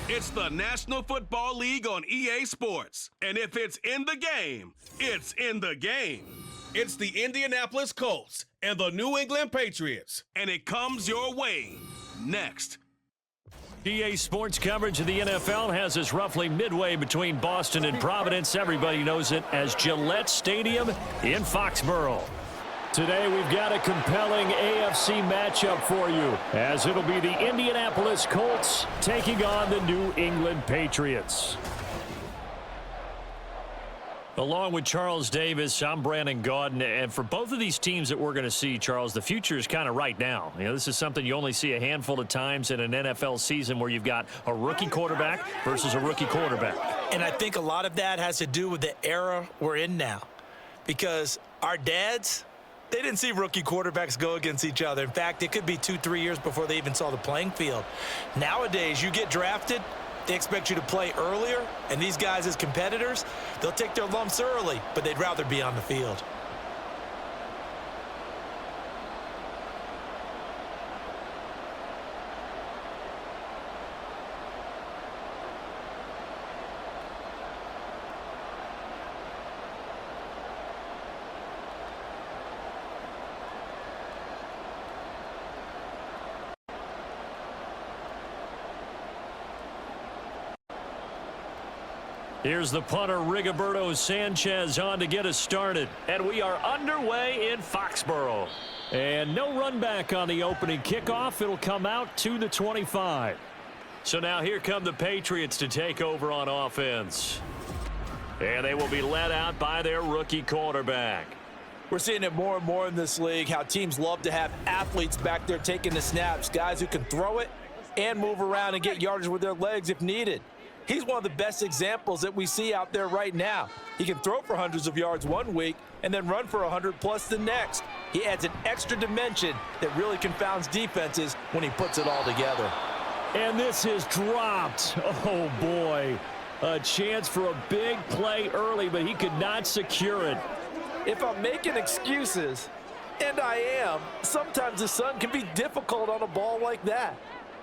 It's the National Football League on EA Sports. And if it's in the game, it's in the game. It's the Indianapolis Colts and the New England Patriots. And it comes your way next. EA Sports coverage of the NFL has us roughly midway between Boston and Providence. Everybody knows it as Gillette Stadium in Foxborough. Today we've got a compelling AFC matchup for you, as it'll be the Indianapolis Colts taking on the New England Patriots. Along with Charles Davis, I'm Brandon Gaudin, and for both of these teams that we're going to see, Charles, the future is kind of right now. You know, this is something you only see a handful of times in an NFL season where you've got a rookie quarterback versus a rookie quarterback. And I think a lot of that has to do with the era we're in now, because our dads, they didn't see rookie quarterbacks go against each other. In fact, it could be 2-3 years before they even saw the playing field. Nowadays, you get drafted, they expect you to play earlier, and these guys as competitors, they'll take their lumps early, but they'd rather be on the field. Here's the punter, Rigoberto Sanchez, on to get us started. And we are underway in Foxborough. And no run back on the opening kickoff. It'll come out to the 25. So now here come the Patriots to take over on offense. And they will be led out by their rookie quarterback. We're seeing it more and more in this league, how teams love to have athletes back there taking the snaps, guys who can throw it and move around and get yardage with their legs if needed. He's one of the best examples that we see out there right now. He can throw for hundreds of yards one week and then run for 100+ the next. He adds an extra dimension that really confounds defenses when he puts it all together. And this is dropped. Oh, boy. A chance for a big play early, but he could not secure it. If I'm making excuses, and I am, sometimes the sun can be difficult on a ball like that.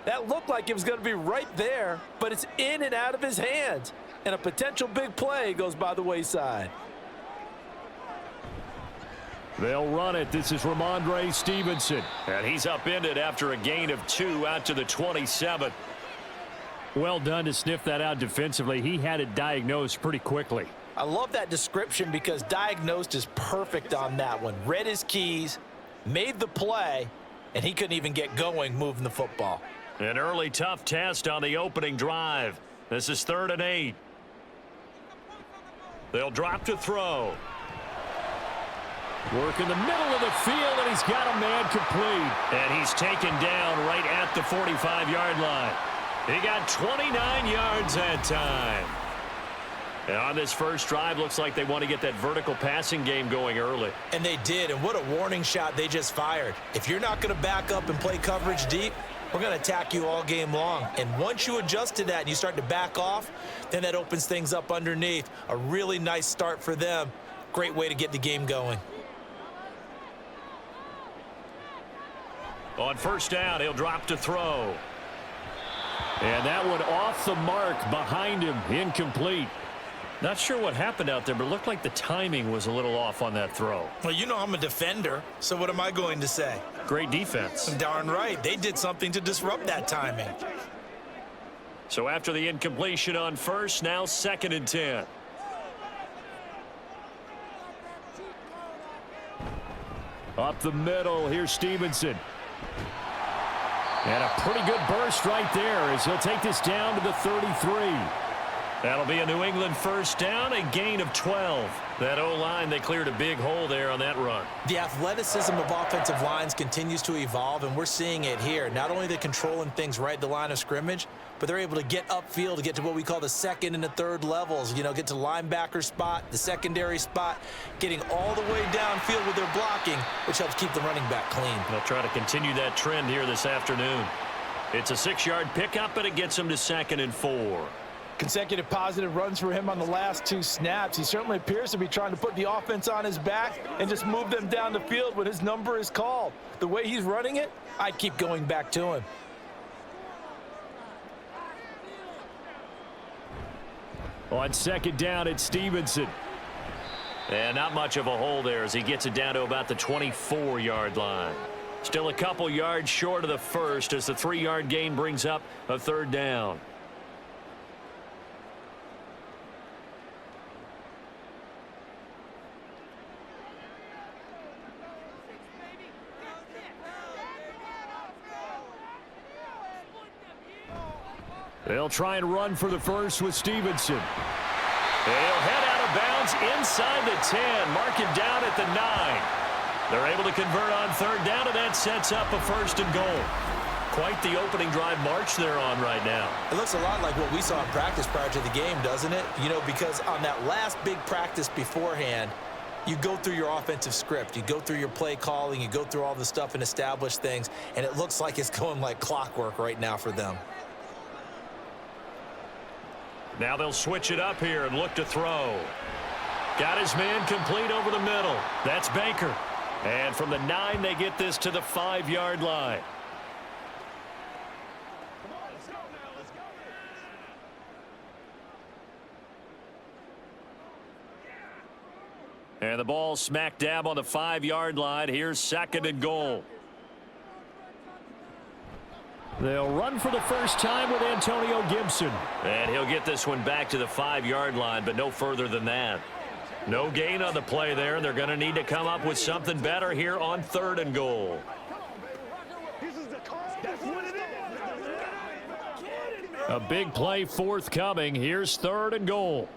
That looked like it was going to be right there, but it's in and out of his hands. And a potential big play goes by the wayside. They'll run it. This is Ramondre Stevenson. And he's upended after a gain of 2 out to the 27. Well done to sniff that out defensively. He had it diagnosed pretty quickly. I love that description because diagnosed is perfect on that one. Read his keys, made the play, and he couldn't even get going moving the football. An early tough test on the opening drive. This is 3rd and 8. They'll drop to throw. Work in the middle of the field, and he's got a man complete. And he's taken down right at the 45-yard line. He got 29 yards that time. And on this first drive, looks like they want to get that vertical passing game going early. And they did, and what a warning shot they just fired. If you're not going to back up and play coverage deep, we're going to attack you all game long. And once you adjust to that and you start to back off, then that opens things up underneath. A really nice start for them. Great way to get the game going. On first down, he'll drop to throw. And that one off the mark behind him, incomplete. Not sure what happened out there, but it looked like the timing was a little off on that throw. Well, you know I'm a defender, so what am I going to say? Great defense. Darn right. They did something to disrupt that timing. So after the incompletion on first, now 2nd and 10. Up the middle, here's Stevenson. And a pretty good burst right there as he'll take this down to the 33. That'll be a New England first down, a gain of 12. That O-line, they cleared a big hole there on that run. The athleticism of offensive lines continues to evolve, and we're seeing it here. Not only are they controlling things right at the line of scrimmage, but they're able to get upfield to get to what we call the 2nd and the 3rd levels. You know, get to linebacker spot, the secondary spot, getting all the way downfield with their blocking, which helps keep the running back clean. They'll try to continue that trend here this afternoon. It's a 6-yard pickup, and it gets them to 2nd and 4. Consecutive positive runs for him on the last 2 snaps. He certainly appears to be trying to put the offense on his back and just move them down the field when his number is called. The way he's running it, I'd keep going back to him. On second down, it's Stevenson. And not much of a hole there as he gets it down to about the 24-yard line. Still a couple yards short of the first as the 3-yard gain brings up a third down. They'll try and run for the first with Stevenson. They'll head out of bounds inside the 10. Mark him down at the 9. They're able to convert on third down, and that sets up a first and goal. Quite the opening drive march they're on right now. It looks a lot like what we saw in practice prior to the game, doesn't it? You know, because on that last big practice beforehand, you go through your offensive script. You go through your play calling. You go through all the stuff and establish things, and it looks like it's going like clockwork right now for them. Now they'll switch it up here and look to throw. Got his man complete over the middle. That's Baker. And from the 9, they get this to the 5-yard line. And the ball smack dab on the 5-yard line. Here's second and goal. They'll run for the first time with Antonio Gibson. And he'll get this one back to the 5-yard line, but no further than that. No gain on the play there. They're going to need to come up with something better here on third and goal. A big play forthcoming. Here's third and goal.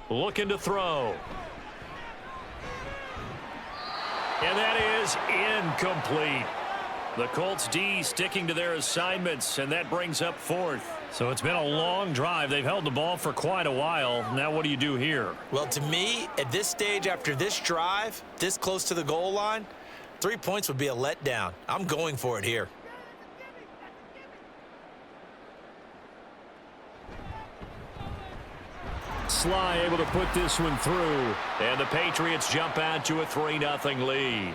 Looking to throw. And that is incomplete. The Colts D sticking to their assignments, and that brings up fourth. So it's been a long drive. They've held the ball for quite a while. Now what do you do here? Well, to me, at this stage after this drive, this close to the goal line, 3 points would be a letdown. I'm going for it here. Sly able to put this one through. And the Patriots jump out to a 3-0 lead.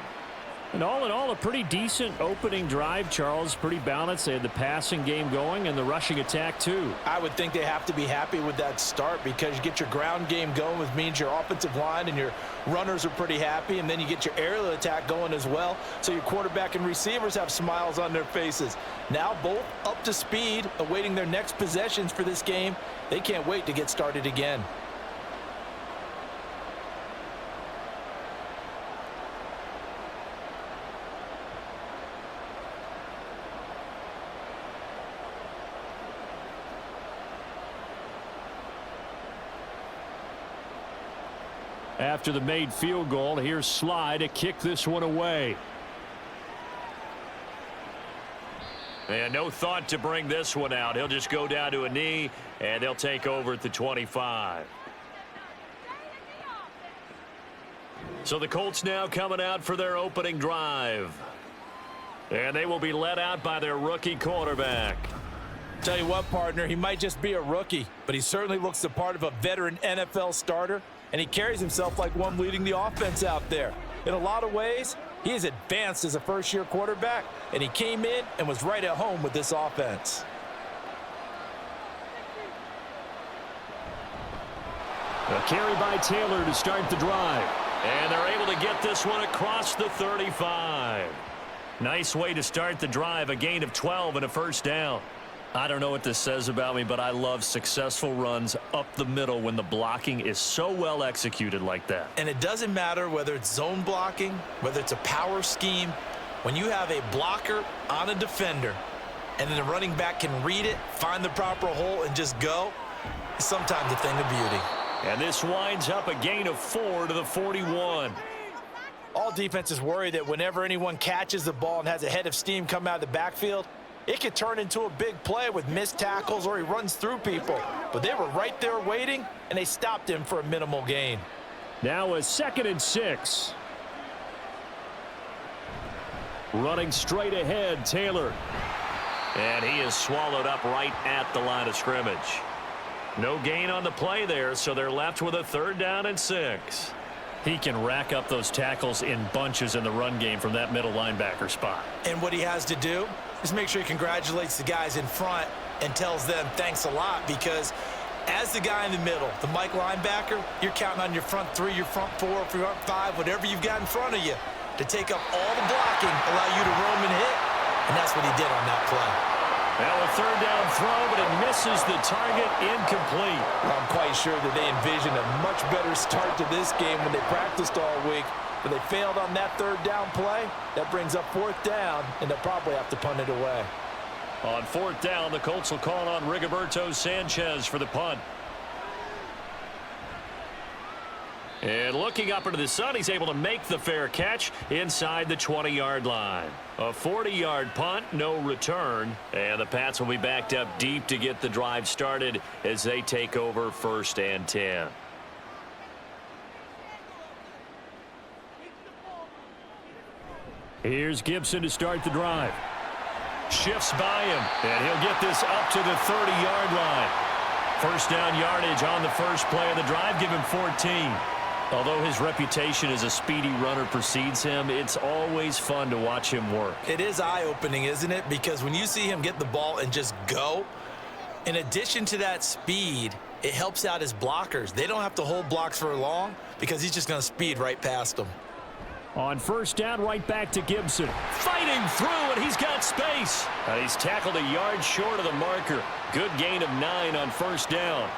And all in all, a pretty decent opening drive, Charles. Pretty balanced. They had the passing game going and the rushing attack, too. I would think they have to be happy with that start because you get your ground game going, which means your offensive line and your runners are pretty happy, and then you get your aerial attack going as well, so your quarterback and receivers have smiles on their faces. Now both up to speed, awaiting their next possessions for this game. They can't wait to get started again. After the made field goal, here's Sly to kick this one away. And no thought to bring this one out. He'll just go down to a knee, and they'll take over at the 25. So the Colts now coming out for their opening drive. And they will be led out by their rookie quarterback. Tell you what, partner, he might just be a rookie, but he certainly looks the part of a veteran NFL starter, and he carries himself like one leading the offense out there. In a lot of ways, he is advanced as a first-year quarterback, and he came in and was right at home with this offense. A carry by Taylor to start the drive. And they're able to get this one across the 35. Nice way to start the drive, a gain of 12 and a first down. I don't know what this says about me, but I love successful runs up the middle when the blocking is so well executed like that. And it doesn't matter whether it's zone blocking, whether it's a power scheme. When you have a blocker on a defender and then the running back can read it, find the proper hole, and just go, it's sometimes a thing of beauty. And this winds up a gain of 4 to the 41. All defenses worry that whenever anyone catches the ball and has a head of steam come out of the backfield, it could turn into a big play with missed tackles or he runs through people. But they were right there waiting, and they stopped him for a minimal gain. Now a 2nd and 6. Running straight ahead, Taylor. And he is swallowed up right at the line of scrimmage. No gain on the play there, so they're left with a 3rd down and 6. He can rack up those tackles in bunches in the run game from that middle linebacker spot. And what he has to do Just make sure he congratulates the guys in front and tells them thanks a lot, because as the guy in the middle, the Mike linebacker, you're counting on your front three, your front four, your front five, whatever you've got in front of you to take up all the blocking, allow you to roam and hit, and that's what he did on that play. Now a third down throw, but it misses the target, incomplete. Well, I'm quite sure that they envisioned a much better start to this game when they practiced all week, but they failed on that third down play. That brings up fourth down, and they'll probably have to punt it away. On fourth down, the Colts will call on Rigoberto Sanchez for the punt. And looking up into the sun, he's able to make the fair catch inside the 20-yard line. A 40-yard punt, no return. And the Pats will be backed up deep to get the drive started as they take over 1st and 10. Here's Gibson to start the drive. Shifts by him, and he'll get this up to the 30-yard line. First down yardage on the first play of the drive, give him 14. Although his reputation as a speedy runner precedes him, it's always fun to watch him work. It is eye-opening, isn't it? Because when you see him get the ball and just go, in addition to that speed, it helps out his blockers. They don't have to hold blocks for long because he's just going to speed right past them. On first down, right back to Gibson. Fighting through, and he's got space. And he's tackled a yard short of the marker. Good gain of 9 on first down.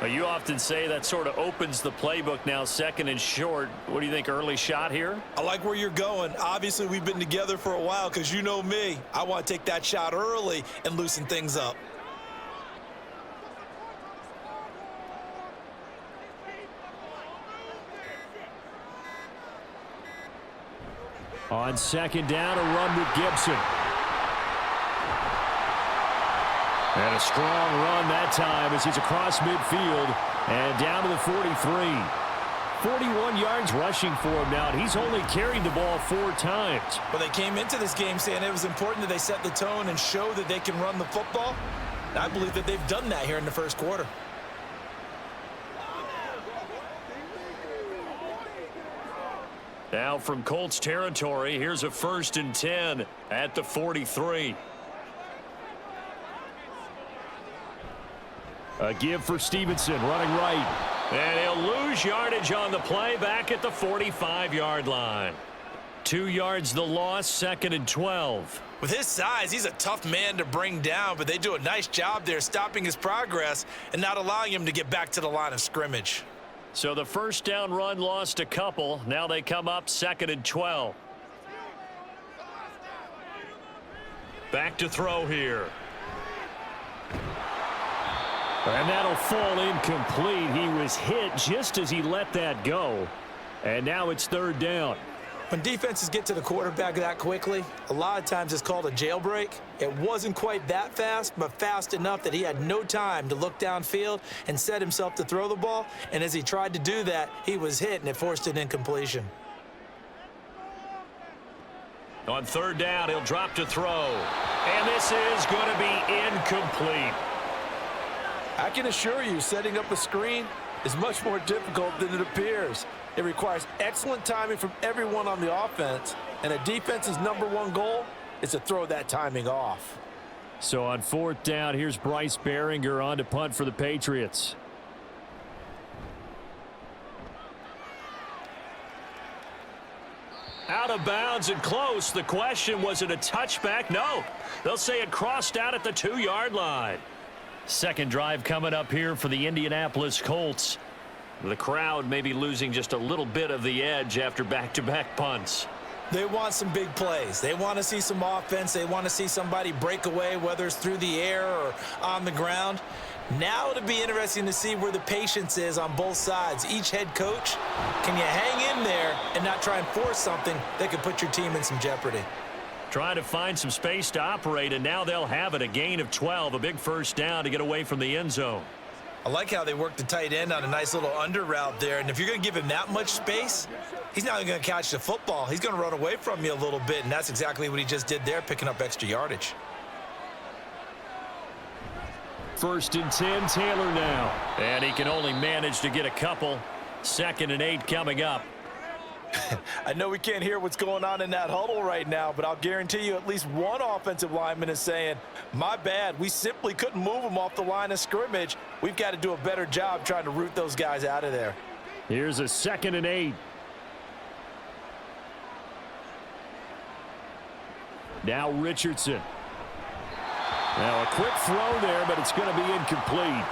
Well, you often say that sort of opens the playbook now, 2nd and short. What do you think, early shot here? I like where you're going. Obviously, we've been together for a while because you know me. I want to take that shot early and loosen things up. On second down, a run with Gibson. And a strong run that time as he's across midfield and down to the 43. 41 yards rushing for him now, and he's only carried the ball 4 times. But they came into this game saying it was important that they set the tone and show that they can run the football. And I believe that they've done that here in the first quarter. Now from Colts territory, here's a 1st and 10 at the 43. A give for Stevenson, running right. And he'll lose yardage on the play back at the 45-yard line. 2 yards the loss, 2nd and 12. With his size, he's a tough man to bring down, but they do a nice job there stopping his progress and not allowing him to get back to the line of scrimmage. So the first down run lost a couple. Now they come up 2nd and 12. Back to throw here. And that'll fall incomplete. He was hit just as he let that go. And now it's 3rd down. When defenses get to the quarterback that quickly, a lot of times it's called a jailbreak. It wasn't quite that fast, but fast enough that he had no time to look downfield and set himself to throw the ball. And as he tried to do that, he was hit, and it forced an incompletion. On 3rd down, he'll drop to throw. And this is going to be incomplete. I can assure you, setting up a screen is much more difficult than it appears. It requires excellent timing from everyone on the offense, and a defense's #1 goal is to throw that timing off. So on 4th down, here's Bryce Behringer on to punt for the Patriots. Out of bounds and close. The question, was it a touchback? No. They'll say it crossed out at the 2-yard line. Second drive coming up here for the Indianapolis Colts. The crowd may be losing just a little bit of the edge after back-to-back punts. They want some big plays. They want to see some offense. They want to see somebody break away, whether it's through the air or on the ground. Now it'll be interesting to see where the patience is on both sides. Each head coach, can you hang in there and not try and force something that could put your team in some jeopardy? Trying to find some space to operate, and now they'll have it. A gain of 12, a big first down to get away from the end zone. I like how they work the tight end on a nice little under route there. And if you're going to give him that much space, he's not going to catch the football. He's going to run away from you a little bit, and that's exactly what he just did there, picking up extra yardage. 1st and 10, Taylor now. And he can only manage to get a couple. 2nd and 8 coming up. I know we can't hear what's going on in that huddle right now, but I'll guarantee you at least one offensive lineman is saying, my bad, we simply couldn't move them off the line of scrimmage. We've got to do a better job trying to root those guys out of there. Here's a 2nd and 8. Now Richardson. Now a quick throw there, but it's going to be incomplete.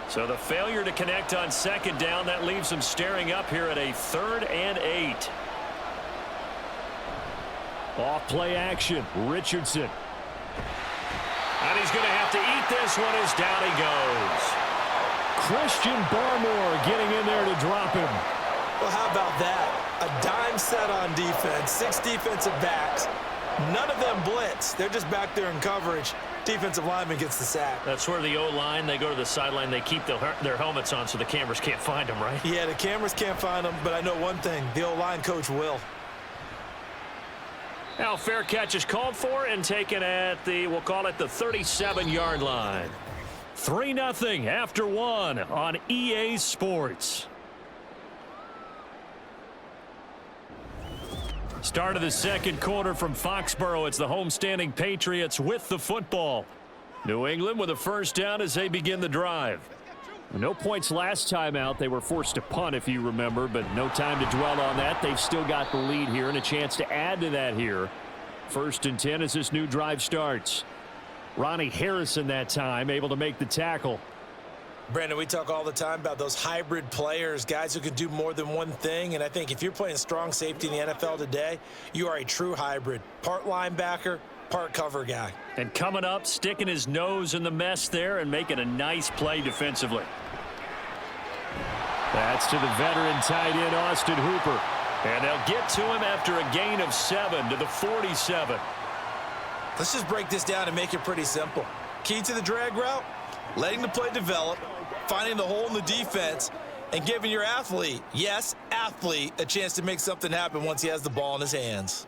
So the failure to connect on 2nd down, that leaves them staring up here at a 3rd and 8. Off play action, Richardson. And he's going to have to eat this one as down he goes. Christian Barmore getting in there to drop him. Well, how about that? A dime set on defense, 6 defensive backs. None of them blitz. They're just back there in coverage. Defensive lineman gets the sack. That's where the O-line, they go to the sideline, they keep their helmets on so the cameras can't find them, right? Yeah, the cameras can't find them, but I know one thing. The O-line coach will. Now fair catch is called for and taken at the, we'll call it the 37-yard line. 3-0 after 1 on EA Sports. Start of the 2nd quarter from Foxborough. It's the homestanding Patriots with the football. New England with a 1st down as they begin the drive. No points last time out. They were forced to punt, if you remember, but no time to dwell on that. They've still got the lead here and a chance to add to that here. 1st and 10 as this new drive starts. Ronnie Harrison that time able to make the tackle. Brandon, we talk all the time about those hybrid players, guys who can do more than one thing, and I think if you're playing strong safety in the NFL today, you are a true hybrid. Part linebacker, part cover guy. And coming up, sticking his nose in the mess there and making a nice play defensively. That's to the veteran tight end, Austin Hooper. And they'll get to him after a gain of 7 to the 47. Let's just break this down and make it pretty simple. Key to the drag route, letting the play develop, finding the hole in the defense, and giving your athlete, yes, athlete, a chance to make something happen once he has the ball in his hands.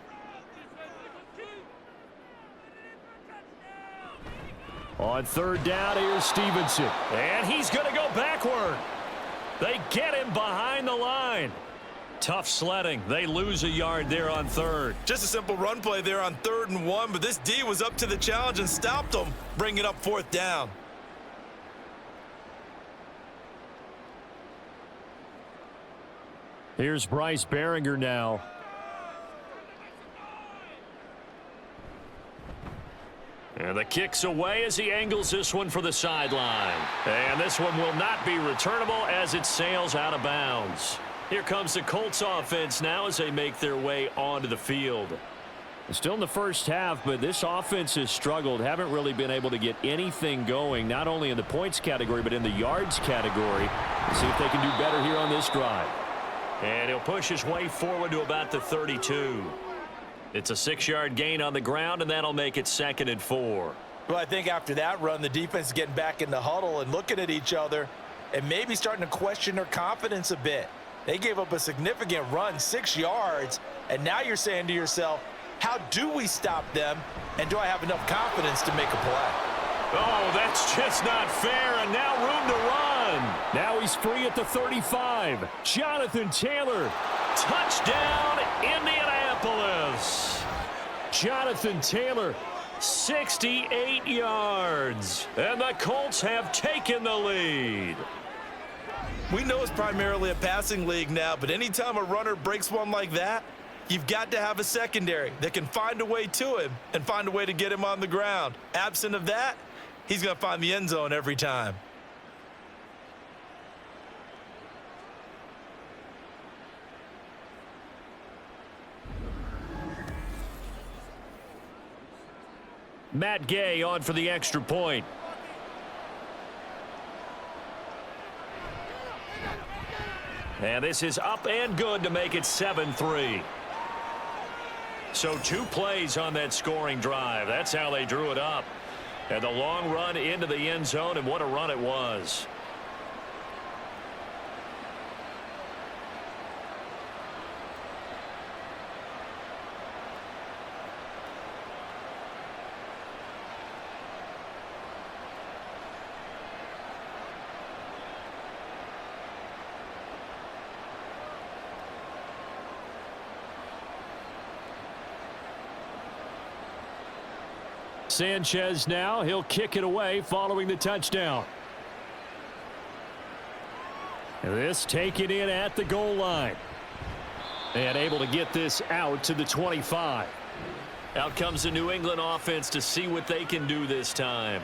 On 3rd down, here's Stevenson. And he's going to go backward. They get him behind the line. Tough sledding. They lose a yard there on 3rd. Just a simple run play there on 3rd and 1, but this D was up to the challenge and stopped them, bringing up 4th down. Here's Bryce Behringer now. And the kick's away as he angles this one for the sideline. And this one will not be returnable as it sails out of bounds. Here comes the Colts offense now as they make their way onto the field. Still in the 1st half, but this offense has struggled. Haven't really been able to get anything going, not only in the points category, but in the yards category. Let's see if they can do better here on this drive. And he'll push his way forward to about the 32. It's a 6-yard gain on the ground, and that'll make it 2nd and 4. Well, I think after that run, the defense is getting back in the huddle and looking at each other and maybe starting to question their confidence a bit. They gave up a significant run, 6 yards, and now you're saying to yourself, how do we stop them, and do I have enough confidence to make a play? Oh, that's just not fair, and now room to run. Now he's free at the 35. Jonathan Taylor, touchdown, Indianapolis. Jonathan Taylor, 68 yards, and the Colts have taken the lead. We know it's primarily a passing league now, but anytime a runner breaks one like that, you've got to have a secondary that can find a way to him and find a way to get him on the ground. Absent of that, he's going to find the end zone every time. Matt Gay on for the extra point. And this is up and good to make it 7-3. So 2 plays on that scoring drive. That's how they drew it up. And the long run into the end zone, and what a run it was. Sanchez now, he'll kick it away following the touchdown. This taken in at the goal line. And able to get this out to the 25. Out comes the New England offense to see what they can do this time.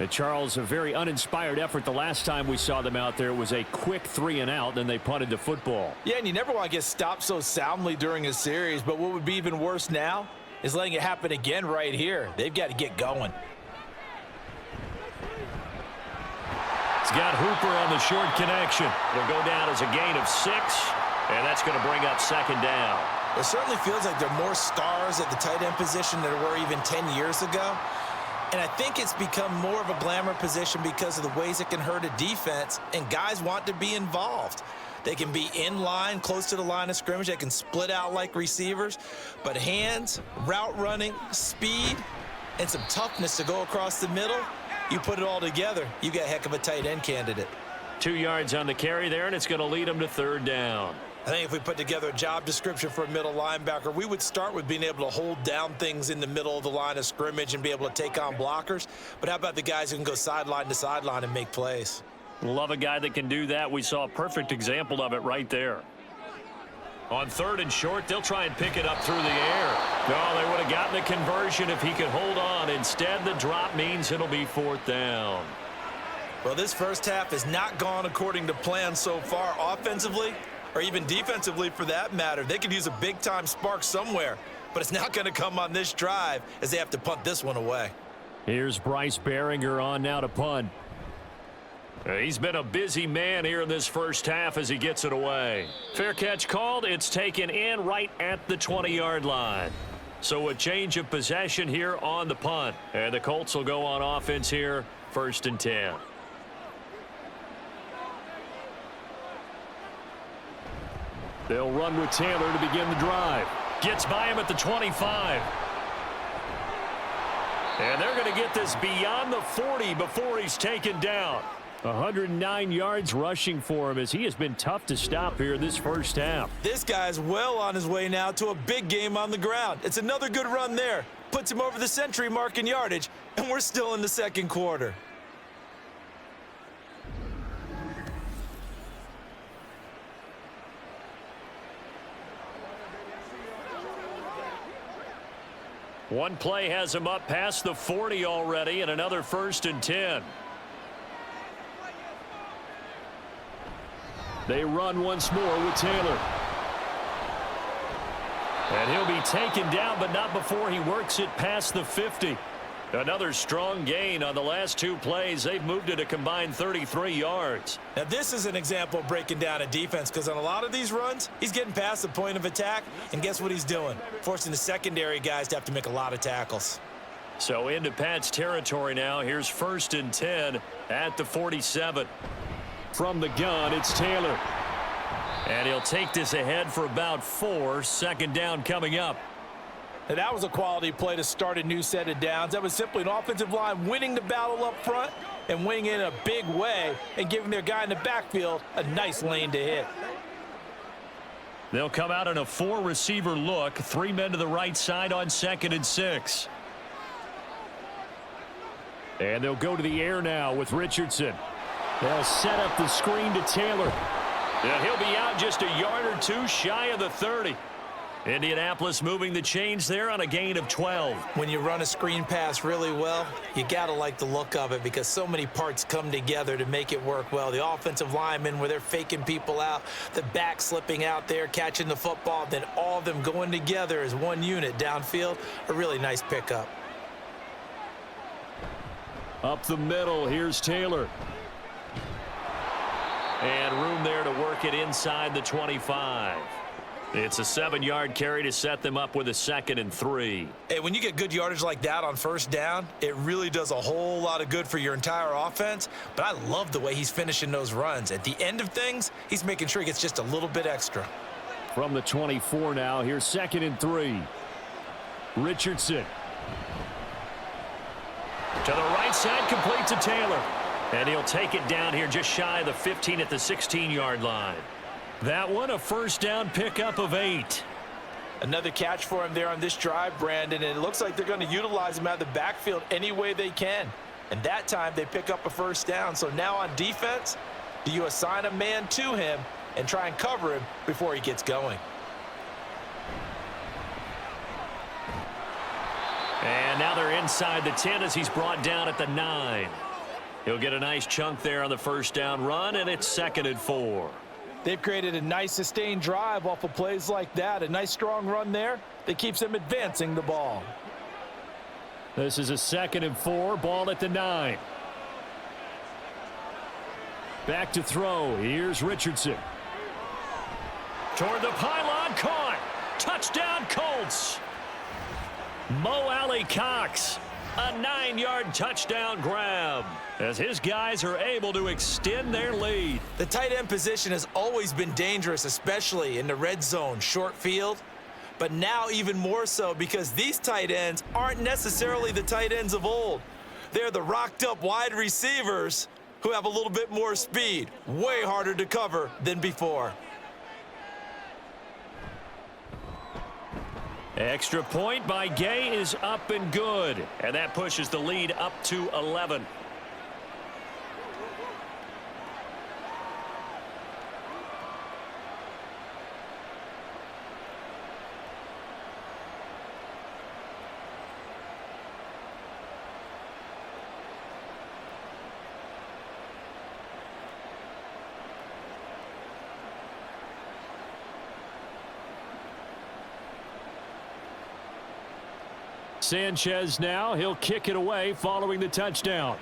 Charles, a very uninspired effort the last time we saw them out there. It was a quick 3 and out, then they punted the football. Yeah, and you never want to get stopped so soundly during a series, but what would be even worse now is letting it happen again right here. They've got to get going. He's got Hooper on the short connection. It'll go down as a gain of 6, and that's going to bring up second down. It certainly feels like there are more stars at the tight end position than there were even 10 years ago. And I think it's become more of a glamour position because of the ways it can hurt a defense, and guys want to be involved. They can be in line, close to the line of scrimmage. They can split out like receivers. But hands, route running, speed, and some toughness to go across the middle, you put it all together, you got a heck of a tight end candidate. 2 yards on the carry there, and it's going to lead them to third down. I think if we put together a job description for a middle linebacker, we would start with being able to hold down things in the middle of the line of scrimmage and be able to take on blockers. But how about the guys who can go sideline to sideline and make plays? Love a guy that can do that. We saw a perfect example of it right there. On third and short, they'll try and pick it up through the air. No, they would have gotten the conversion if he could hold on. Instead, the drop means it'll be fourth down. Well, this first half has not gone according to plan so far offensively, or even defensively for that matter. They could use a big-time spark somewhere, but it's not going to come on this drive as they have to punt this one away. Here's Bryce Behringer on now to punt. He's been a busy man here in this first half as he gets it away. Fair catch called. It's taken in right at the 20-yard line. So a change of possession here on the punt. And the Colts will go on offense here, 1st and 10. They'll run with Taylor to begin the drive. Gets by him at the 25. And they're going to get this beyond the 40 before he's taken down. 109 yards rushing for him as he has been tough to stop here this first half. This guy's well on his way now to a big game on the ground. It's another good run there. Puts him over the century mark in yardage, and we're still in the second quarter. One play has him up past the 40 already, and another 1st and 10. They run once more with Taylor. And he'll be taken down, but not before he works it past the 50. Another strong gain on the last 2 plays. They've moved it a combined 33 yards. Now, this is an example of breaking down a defense, because on a lot of these runs, he's getting past the point of attack, and guess what he's doing? Forcing the secondary guys to have to make a lot of tackles. So into Pat's territory now. Here's 1st and 10 at the 47. From the gun, it's Taylor. And he'll take this ahead for about 4. Second down coming up. And that was a quality play to start a new set of downs. That was simply an offensive line winning the battle up front and winning it in a big way and giving their guy in the backfield a nice lane to hit. They'll come out in a 4-receiver look. 3 men to the right side on 2nd and 6. And they'll go to the air now with Richardson. They'll set up the screen to Taylor. And he'll be out just a yard or 2 shy of the 30. Indianapolis moving the chains there on a gain of 12. When you run a screen pass really well, you got to like the look of it because so many parts come together to make it work well. The offensive linemen where they're faking people out, the back slipping out there, catching the football, then all of them going together as one unit downfield. A really nice pickup. Up the middle, here's Taylor. And room there to work it inside the 25. It's a 7-yard carry to set them up with a 2nd and 3. Hey, when you get good yardage like that on first down, it really does a whole lot of good for your entire offense. But I love the way he's finishing those runs. At the end of things, he's making sure he gets just a little bit extra. From the 24 now, here's 2nd and 3. Richardson. To the right side, complete to Taylor. And he'll take it down here just shy of the 15 at the 16-yard line. That one, a first down pickup of 8. Another catch for him there on this drive, Brandon, and it looks like they're going to utilize him out of the backfield any way they can. And that time they pick up a first down. So now on defense, do you assign a man to him and try and cover him before he gets going? And now they're inside the 10 as he's brought down at the 9. He'll get a nice chunk there on the first down run, and it's 2nd and 4. They've created a nice sustained drive off of plays like that. A nice strong run there that keeps them advancing the ball. This is a 2nd and 4, ball at the 9. Back to throw. Here's Richardson. Toward the pylon, caught. Touchdown, Colts. Mo Alley Cox, a 9-yard touchdown grab as his guys are able to extend their lead. The tight end position has always been dangerous, especially in the red zone, short field. But now even more so because these tight ends aren't necessarily the tight ends of old. They're the rocked-up wide receivers who have a little bit more speed, way harder to cover than before. Extra point by Gay is up and good, and that pushes the lead up to 11. Sanchez now, he'll kick it away following the touchdown.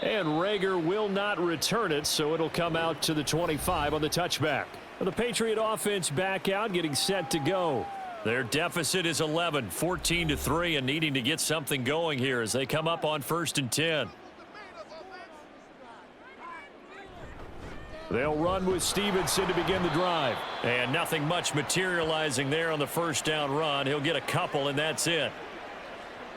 And Rager will not return it, so it'll come out to the 25 on the touchback. The Patriot offense back out, getting set to go. Their deficit is 11, 14-3, and needing to get something going here as they come up on 1st and 10. They'll run with Stevenson to begin the drive. And nothing much materializing there on the first down run. He'll get a couple, and that's it.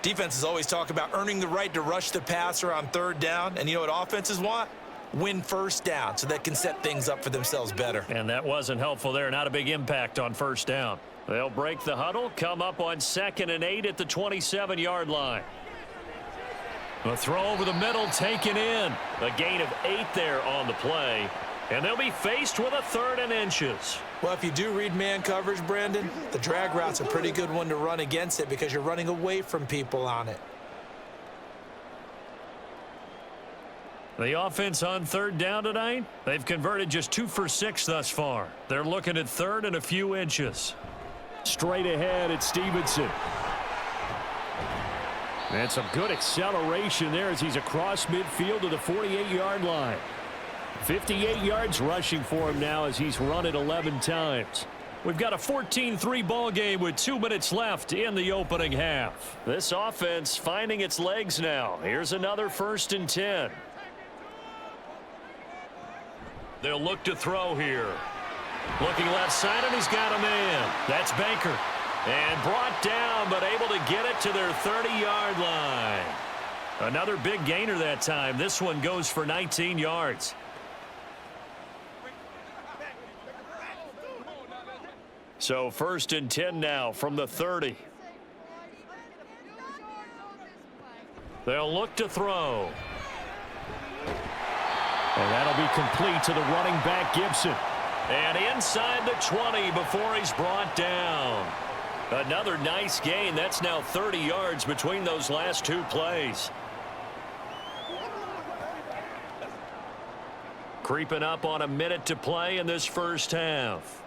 Defenses always talk about earning the right to rush the passer on 3rd down. And you know what offenses want? Win first down so they can set things up for themselves better. And that wasn't helpful there. Not a big impact on first down. They'll break the huddle, come up on 2nd and 8 at the 27-yard line. A throw over the middle taken in. A gain of 8 there on the play. And they'll be faced with a 3rd and inches. Well, if you do read man coverage, Brandon, the drag route's a pretty good one to run against it because you're running away from people on it. The offense on 3rd down tonight, they've converted just 2 for 6 thus far. They're looking at 3rd and a few inches. Straight ahead at Stevenson. And some good acceleration there as he's across midfield to the 48-yard line. 58 yards rushing for him now as he's run it 11 times. We've got a 14-3 ball game with 2 minutes left in the opening half. This offense finding its legs now. Here's another 1st and 10. They'll look to throw here. Looking left side, and he's got a man. That's Baker. And brought down, but able to get it to their 30-yard line. Another big gainer that time. This one goes for 19 yards. So 1st and 10 now from the 30. They'll look to throw. And that'll be complete to the running back, Gibson. And inside the 20 before he's brought down. Another nice gain. That's now 30 yards between those last 2 plays. Creeping up on a minute to play in this first half.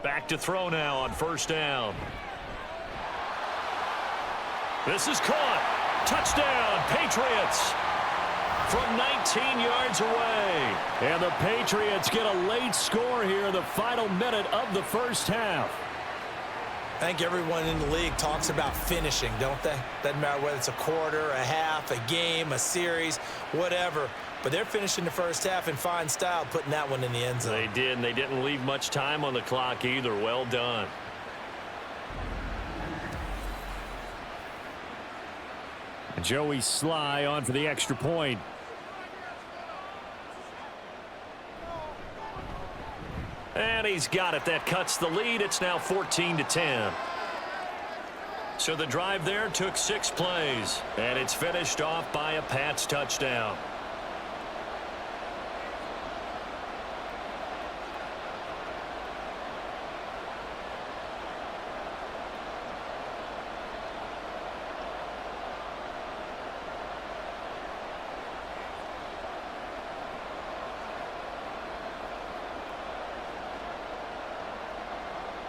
Back to throw now on 1st down. This is caught. Touchdown, Patriots. From 19 yards away. And the Patriots get a late score here in the final minute of the first half. I think everyone in the league talks about finishing, don't they? Doesn't matter whether it's a quarter, a half, a game, a series, whatever. But they're finishing the first half in fine style, putting that one in the end zone. They did, and they didn't leave much time on the clock either. Well done. Joey Sly on for the extra point. And he's got it. That cuts the lead. It's now 14-10. So the drive there took 6 plays, and it's finished off by a Pats touchdown.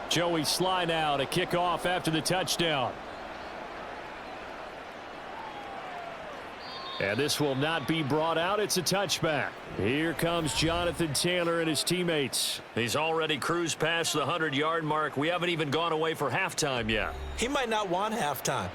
Joey slide out, a kickoff after the touchdown. And this will not be brought out. It's a touchback. Here comes Jonathan Taylor and his teammates. He's already cruised past the 100-yard mark. We haven't even gone away for halftime yet. He might not want halftime.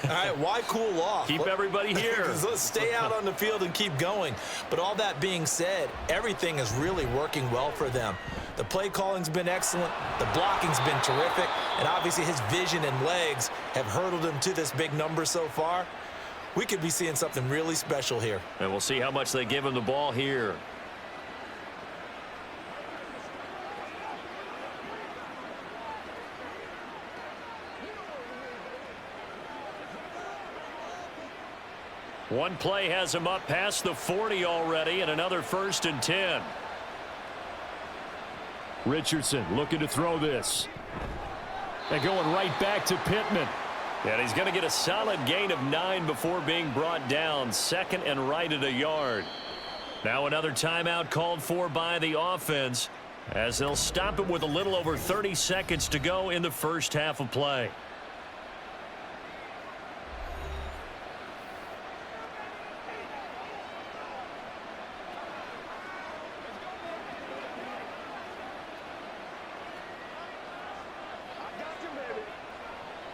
All right, why cool off? Keep everybody here. Let's stay out on the field and keep going. But all that being said, everything is really working well for them. The play calling's been excellent. The blocking's been terrific. And obviously his vision and legs have hurdled him to this big number so far. We could be seeing something really special here. And we'll see how much they give him the ball here. One play has him up past the 40 already, and another 1st and 10. Richardson looking to throw this. And going right back to Pittman. And he's going to get a solid gain of 9 before being brought down. 2nd and right at a yard. Now another timeout called for by the offense, as they'll stop it with a little over 30 seconds to go in the first half of play.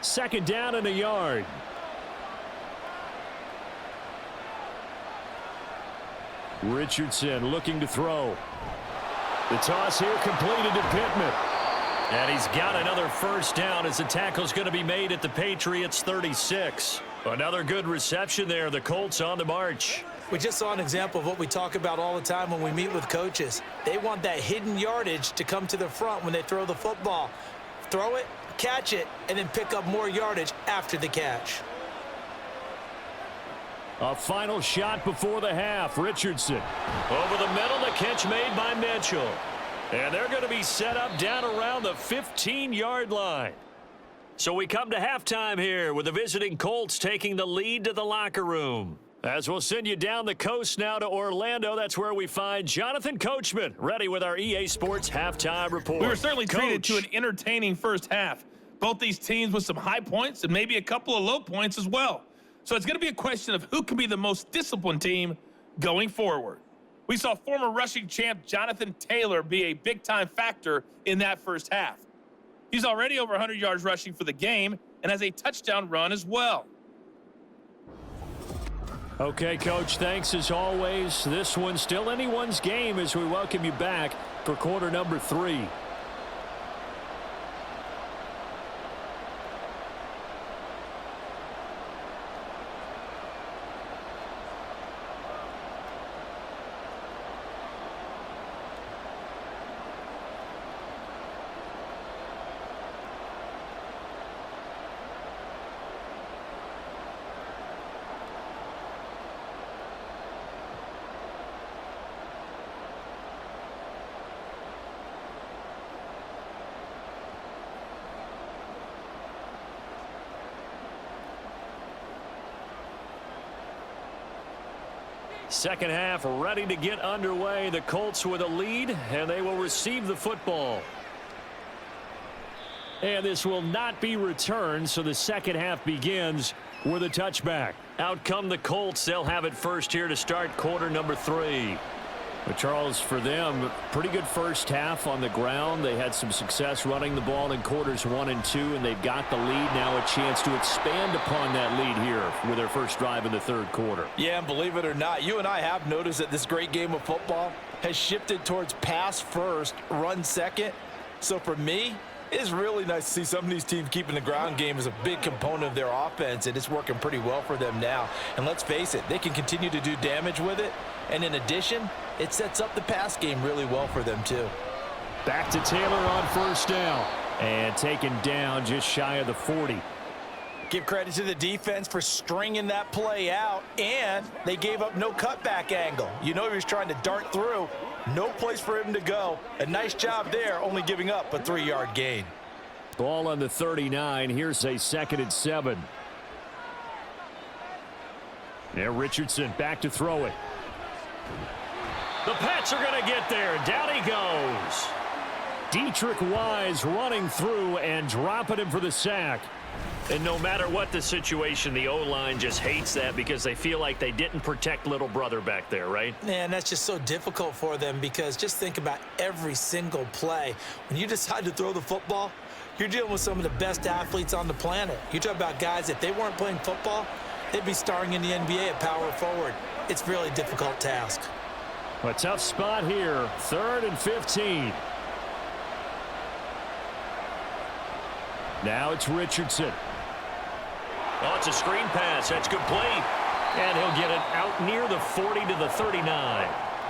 Second down and a yard. Richardson looking to throw. The toss here completed to Pittman. And he's got another first down as the tackle's going to be made at the Patriots 36. Another good reception there. The Colts on the march. We just saw an example of what we talk about all the time when we meet with coaches. They want that hidden yardage to come to the front when they throw the football. Throw it, catch it, and then pick up more yardage after the catch. A final shot before the half. Richardson over the middle. The catch made by Mitchell. And they're going to be set up down around the 15-yard line. So we come to halftime here with the visiting Colts taking the lead to the locker room. As we'll send you down the coast now to Orlando, that's where we find Jonathan Coachman, ready with our EA Sports halftime report. We were certainly treated to Coach. an entertaining first half. Both these teams with some high points and maybe a couple of low points as well. So it's going to be a question of who can be the most disciplined team going forward. We saw former rushing champ Jonathan Taylor be a big-time factor in that first half. He's already over 100 yards rushing for the game and has a touchdown run as well. Okay, Coach, thanks as always. This one's still anyone's game as we welcome you back for quarter number 3. Second half ready to get underway. The Colts with a lead, and they will receive the football. And this will not be returned, so the second half begins with a touchback. Out come the Colts. They'll have it first here to start quarter number 3. But Charles, for them, pretty good first half on the ground. They had some success running the ball in quarters 1 and 2, and they've got the lead. Now a chance to expand upon that lead here with their first drive in the third quarter. Yeah, and believe it or not, you and I have noticed that this great game of football has shifted towards pass first, run second. So for me, it's really nice to see some of these teams keeping the ground game as a big component of their offense, and it's working pretty well for them now. And let's face it, they can continue to do damage with it. And in addition, it sets up the pass game really well for them too. Back to Taylor on first down. And taken down just shy of the 40. Give credit to the defense for stringing that play out, and they gave up no cutback angle. You know he was trying to dart through. No place for him to go. A nice job there, only giving up a 3-yard gain. Ball on the 39. Here's a 2nd and 7. Now Richardson back to throw it. The Pats are going to get there. Down he goes. Dietrich Wise running through and dropping him for the sack. And no matter what the situation, the O-line just hates that because they feel like they didn't protect little brother back there, right? Man, that's just so difficult for them because just think about every single play. When you decide to throw the football, you're dealing with some of the best athletes on the planet. You talk about guys, if they weren't playing football, they'd be starring in the NBA at power forward. It's a really difficult task. A tough spot here. 3rd and 15. Now it's Richardson. Oh, it's a screen pass. That's complete. And he'll get it out near the 40 to the 39.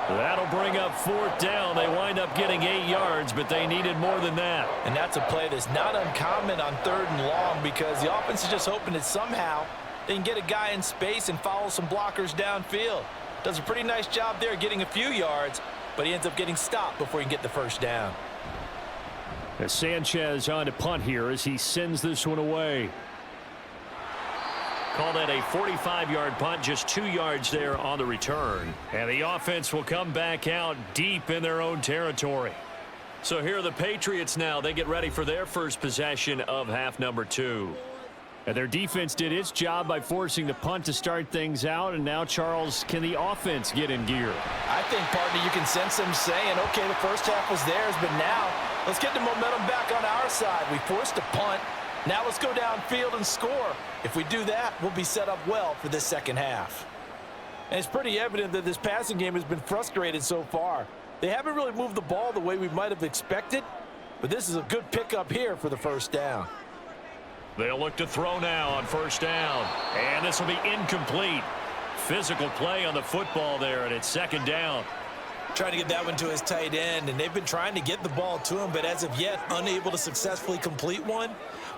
That'll bring up 4th down. They wind up getting 8 yards, but they needed more than that. And that's a play that's not uncommon on 3rd and long because the offense is just hoping that somehow they can get a guy in space and follow some blockers downfield. Does a pretty nice job there getting a few yards, but he ends up getting stopped before he can get the 1st down. As Sanchez on to punt here as he sends this one away. Call that a 45-yard punt, just 2 yards there on the return. And the offense will come back out deep in their own territory. So here are the Patriots now. They get ready for their first possession of half number 2. And their defense did its job by forcing the punt to start things out. And now, Charles, can the offense get in gear? I think, partner, you can sense them saying, okay, the first half was theirs, but now let's get the momentum back on our side. We forced a punt. Now let's go downfield and score. If we do that, we'll be set up well for this second half. And it's pretty evident that this passing game has been frustrated so far. They haven't really moved the ball the way we might have expected, but this is a good pickup here for the 1st down. They'll look to throw now on 1st down. And this will be incomplete. Physical play on the football there, and it's 2nd down. Trying to get that one to his tight end, and they've been trying to get the ball to him, but as of yet, unable to successfully complete one.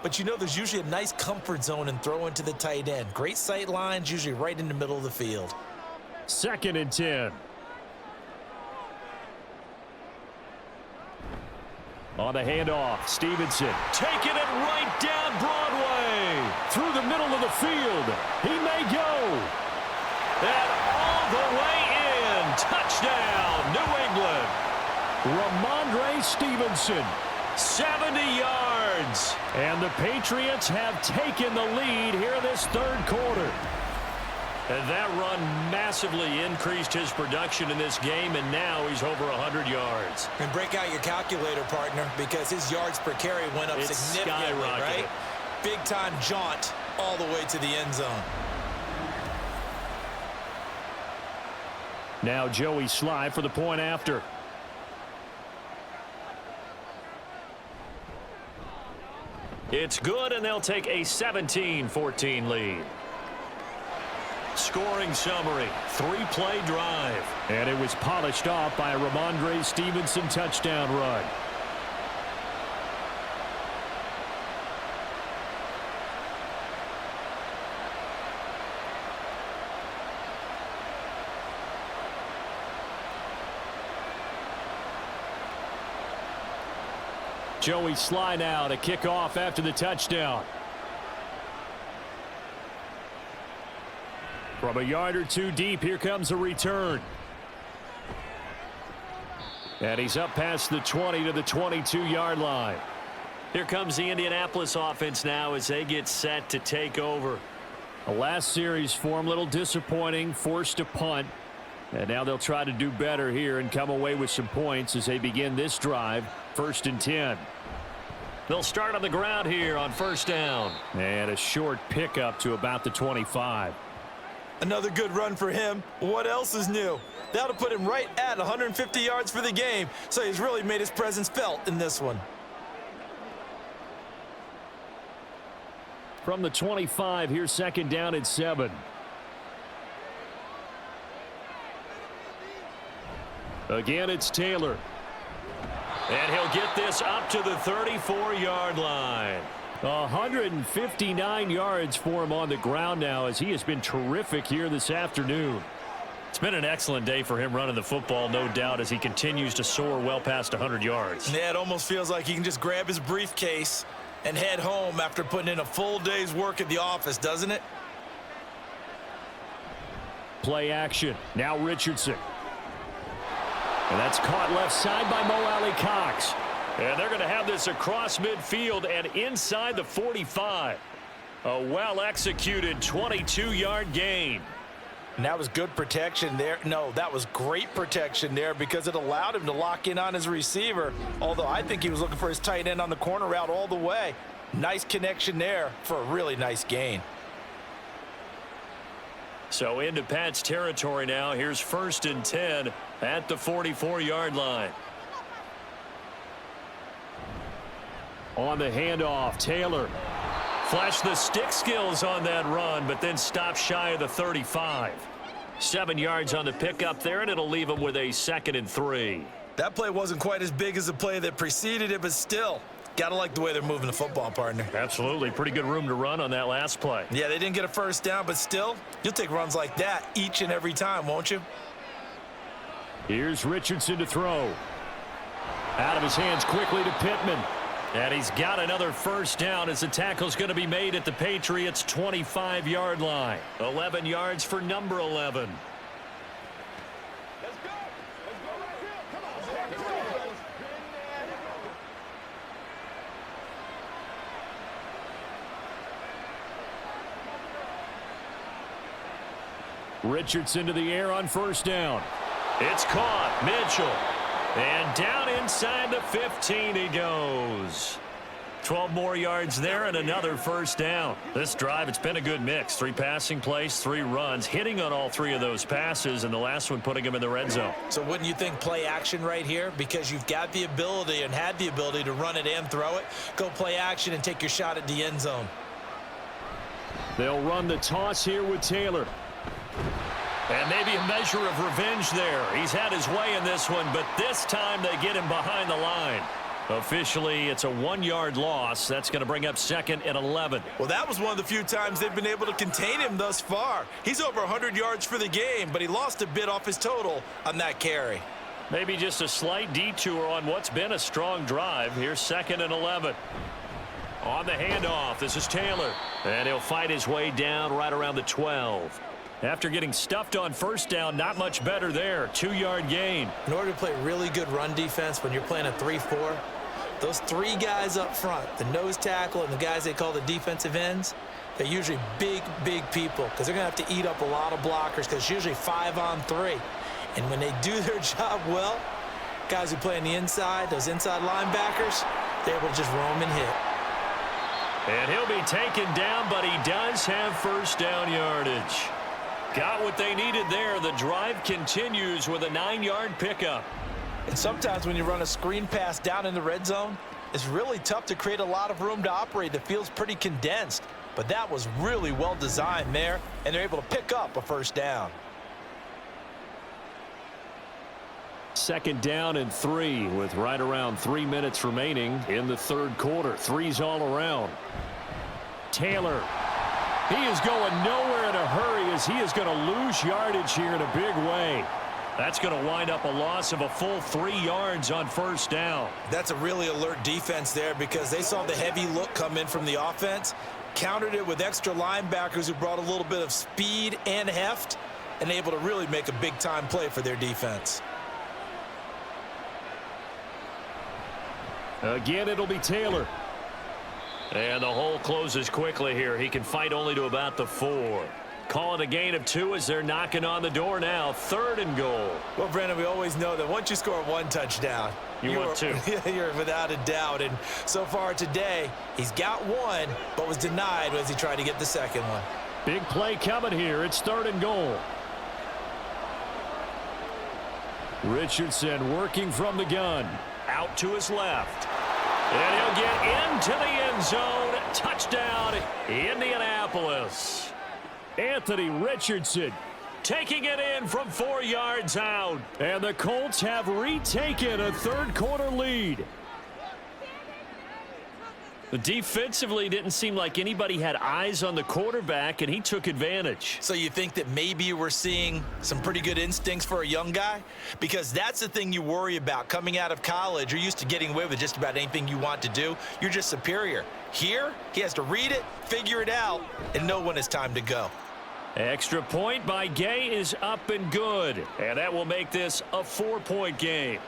But you know there's usually a nice comfort zone in throwing to the tight end. Great sight lines, usually right in the middle of the field. 2nd and 10. On the handoff, Stevenson taking it right down Broadway. Through the middle of the field. He may go. And all the way in. Touchdown, New England. Ramondre Stevenson, 70 yards. And the Patriots have taken the lead here this 3rd quarter. And that run massively increased his production in this game, and now he's over 100 yards. And break out your calculator, partner, because his yards per carry went up significantly, right? Big-time jaunt all the way to the end zone. Now Joey Sly for the point after. It's good, and they'll take a 17-14 lead. Scoring summary, 3-play drive. And it was polished off by a Ramondre Stevenson touchdown run. Joey Sly now to kick off after the touchdown. From a yard or two deep, here comes a return. And he's up past the 20 to the 22-yard line. Here comes the Indianapolis offense now as they get set to take over. The last series for him, a little disappointing, forced a punt. And now they'll try to do better here and come away with some points as they begin this drive, 1st and 10. They'll start on the ground here on 1st down. And a short pickup to about the 25. Another good run for him. What else is new? That'll put him right at 150 yards for the game, so he's really made his presence felt in this one. From the 25, here's 2nd down and 7. Again, it's Taylor. And he'll get this up to the 34-yard line. 159 yards for him on the ground now, as he has been terrific here this afternoon. It's been an excellent day for him running the football, no doubt, as he continues to soar well past 100 yards. Yeah, it almost feels like he can just grab his briefcase and head home after putting in a full day's work at the office, doesn't it? Play action. Now Richardson. And that's caught left side by Mo Alley Cox. And they're going to have this across midfield and inside the 45. A well-executed 22-yard gain. And that was good protection there. No, that was great protection there because it allowed him to lock in on his receiver, although I think he was looking for his tight end on the corner route all the way. Nice connection there for a really nice gain. So into Pat's territory now. Here's 1st and 10 at the 44-yard line. On the handoff, Taylor. Flash the stick skills on that run, but then stop shy of the 35. 7 yards on the pickup there, and it'll leave him with a 2nd and 3. That play wasn't quite as big as the play that preceded it, but still, gotta like the way they're moving the football, partner. Absolutely. Pretty good room to run on that last play. Yeah, they didn't get a first down, but still, you'll take runs like that each and every time, won't you? Here's Richardson to throw. Out of his hands quickly to Pittman. And he's got another first down as the tackle's going to be made at the Patriots' 25-yard line. 11 yards for number 11. Richardson to the air on first down. It's caught. Mitchell. And down inside the 15 he goes. 12 more yards there and another first down. This drive, it's been a good mix. 3 passing plays, 3 runs, hitting on all 3 of those passes, and the last one putting him in the red zone. So wouldn't you think play action right here? Because you've got the ability and had the ability to run it and throw it. Go play action and take your shot at the end zone. They'll run the toss here with Taylor. And maybe a measure of revenge there. He's had his way in this one, but this time they get him behind the line. Officially, it's a 1-yard loss. That's going to bring up 2nd and 11. Well, that was one of the few times they've been able to contain him thus far. He's over 100 yards for the game, but he lost a bit off his total on that carry. Maybe just a slight detour on what's been a strong drive. Here's 2nd and 11. On the handoff, this is Taylor. And he'll fight his way down right around the 12. After getting stuffed on first down, not much better there. 2-yard gain. In order to play really good run defense when you're playing a 3-4, those 3 guys up front, the nose tackle and the guys they call the defensive ends, they're usually big, big people because they're going to have to eat up a lot of blockers because it's usually 5-on-3. And when they do their job well, guys who play on the inside, those inside linebackers, they're able to just roam and hit. And he'll be taken down, but he does have first down yardage. Got what they needed there. The drive continues with a 9-yard pickup. And sometimes when you run a screen pass down in the red zone, it's really tough to create a lot of room to operate. The field's pretty condensed. But that was really well designed there, and they're able to pick up a first down. 2nd down and 3 with right around 3 minutes remaining in the 3rd quarter. 3's all around. Taylor. He is going nowhere in a hurry as he is going to lose yardage here in a big way. That's going to wind up a loss of a full 3 yards on first down. That's a really alert defense there because they saw the heavy look come in from the offense, countered it with extra linebackers who brought a little bit of speed and heft, and able to really make a big-time play for their defense. Again, it'll be Taylor. And the hole closes quickly here. He can fight only to about the 4. Call it a gain of 2 as they're knocking on the door now. 3rd and goal. Well, Brandon, we always know that once you score 1 touchdown, you want 2. You're without a doubt. And so far today, he's got 1, but was denied as he tried to get the 2nd one. Big play coming here. It's 3rd and goal. Richardson working from the gun. Out to his left. And he'll get into the end zone. Touchdown, Indianapolis. Anthony Richardson taking it in from 4 yards out. And the Colts have retaken a third-quarter lead. Defensively, didn't seem like anybody had eyes on the quarterback, and he took advantage. So you think that maybe we're seeing some pretty good instincts for a young guy? Because that's the thing you worry about. Coming out of college, you're used to getting away with just about anything you want to do. You're just superior. Here, he has to read it, figure it out, and know when it's time to go. Extra point by Gay is up and good, and that will make this a 4-point game.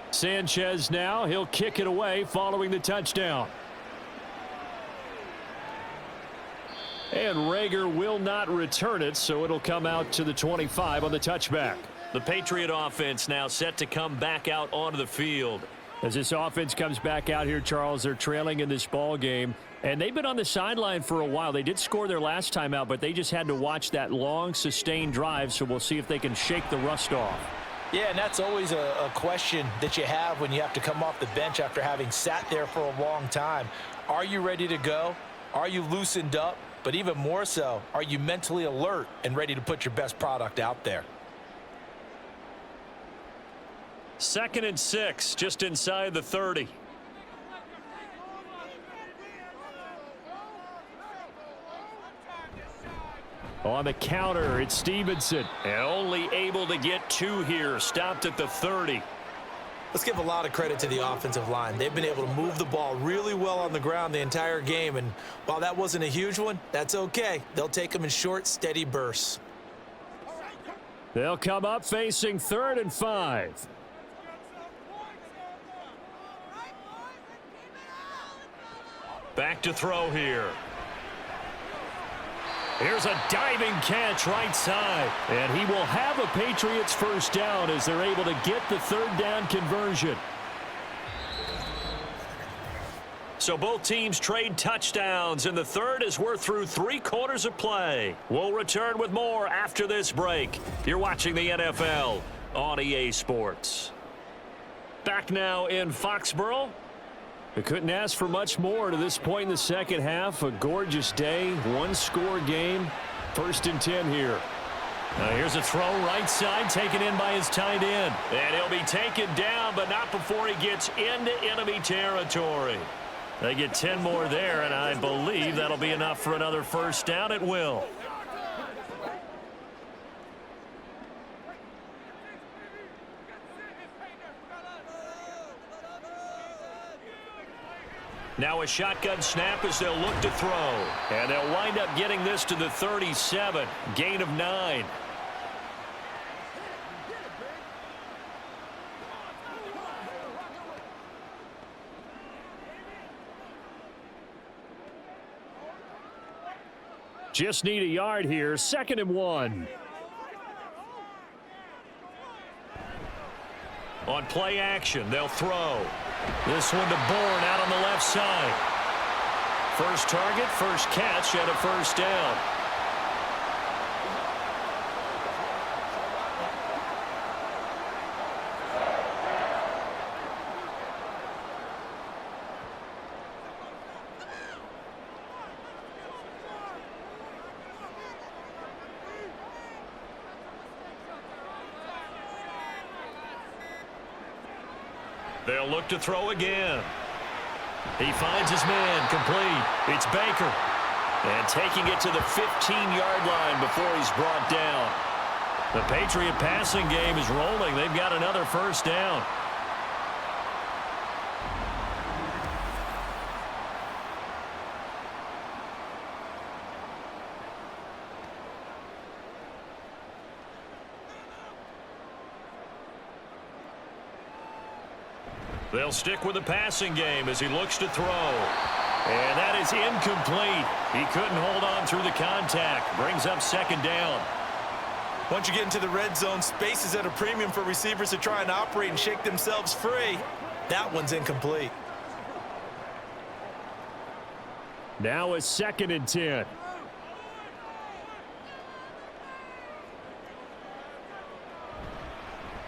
Sanchez now, he'll kick it away following the touchdown. And Rager will not return it, so it'll come out to the 25 on the touchback. The Patriot offense now set to come back out onto the field. As this offense comes back out here, Charles, they're trailing in this ball game, and they've been on the sideline for a while. They did score their last time out, but they just had to watch that long, sustained drive, so we'll see if they can shake the rust off. Yeah, and that's always a question that you have when you have to come off the bench after having sat there for a long time. Are you ready to go? Are you loosened up? But even more so, are you mentally alert and ready to put your best product out there? 2nd and 6, just inside the 30. On the counter, it's Stevenson. And only able to get 2 here. Stopped at the 30. Let's give a lot of credit to the offensive line. They've been able to move the ball really well on the ground the entire game. And while that wasn't a huge one, that's okay. They'll take them in short, steady bursts. They'll come up facing 3rd and 5. Back to throw here. Here's a diving catch right side. And he will have a Patriots first down as they're able to get the 3rd down conversion. So both teams trade touchdowns, and the third as we're through 3 quarters of play. We'll return with more after this break. You're watching the NFL on EA Sports. Back now in Foxborough. They couldn't ask for much more to this point in the second half. A gorgeous day, 1-score game. 1st and 10 here. Now here's a throw right side, taken in by his tight end. And he'll be taken down, but not before he gets into enemy territory. They get 10 more there, and I believe that'll be enough for another first down. It will. Now a shotgun snap as they'll look to throw. And they'll wind up getting this to the 37. Gain of 9. Just need a yard here. 2nd and 1. On play action, they'll throw. This one to Bourne out on the left side. First target, first catch, and a first down. They'll look to throw again. He finds his man complete. It's Baker. And taking it to the 15-yard line before he's brought down. The Patriot passing game is rolling. They've got another first down. They'll stick with the passing game as he looks to throw. And that is incomplete. He couldn't hold on through the contact. Brings up second down. Once you get into the red zone, space is at a premium for receivers to try and operate and shake themselves free. That one's incomplete. Now a 2nd and 10.